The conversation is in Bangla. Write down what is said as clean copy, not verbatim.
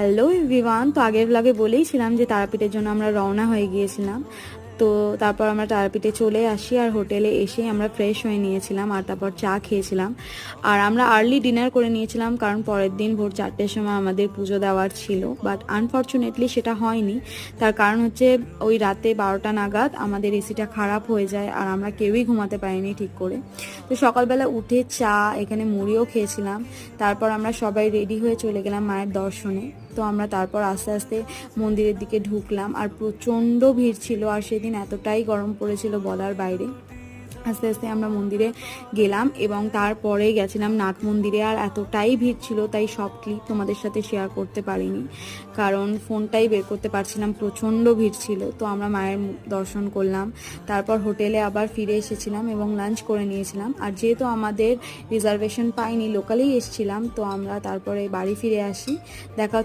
হ্যালো এভরিওয়ান, তো আগের ব্লগে বলেইছিলাম যে তারাপীঠের জন্য আমরা রওনা হয়ে গিয়েছিলাম। তো তারপর আমরা তারাপীঠে চলে আসি আর হোটেলে এসে আমরা ফ্রেশ হয়ে নিয়েছিলাম আর তারপর চা খেয়েছিলাম। আর আমরা আর্লি ডিনার করে নিয়েছিলাম কারণ পরের দিন ভোর 4টের সময় আমাদের পুজো দেওয়ার ছিল, বাট আনফর্চুনেটলি সেটা হয়নি। তার কারণ হচ্ছে ওই রাতে 12টা নাগাদ আমাদের এসিটা খারাপ হয়ে যায় আর আমরা কেউই ঘুমাতে পারিনি ঠিক করে। তো সকালবেলা উঠে চা এখানে মুড়িও খেয়েছিলাম। তারপর আমরা সবাই রেডি হয়ে চলে গেলাম মায়ের দর্শনে। তো আমরা তারপর আস্তে আস্তে মন্দিরের দিকে ঢুকলাম আর প্রচণ্ড ভিড় ছিল আর সেদিন এতটাই গরম পড়েছিল বলার বাইরে। আস্তে আস্তে আমরা মন্দিরে গেলাম এবং তারপরে গেছিলাম নাথ মন্দিরে। আর এতটাই ভিড় ছিল তাই সব ক্লিপ তোমাদের সাথে শেয়ার করতে পারিনি, কারণ ফোনটাই বের করতে পারছিলাম, প্রচণ্ড ভিড় ছিল। তো আমরা মায়ের দর্শন করলাম, তারপর হোটেলে আবার ফিরে এসেছিলাম এবং লাঞ্চ করে নিয়েছিলাম। আর যেহেতু আমাদের রিজার্ভেশন পাইনি, লোকালেই এসেছিলাম, তো আমরা তারপরে বাড়ি ফিরে আসি। দেখা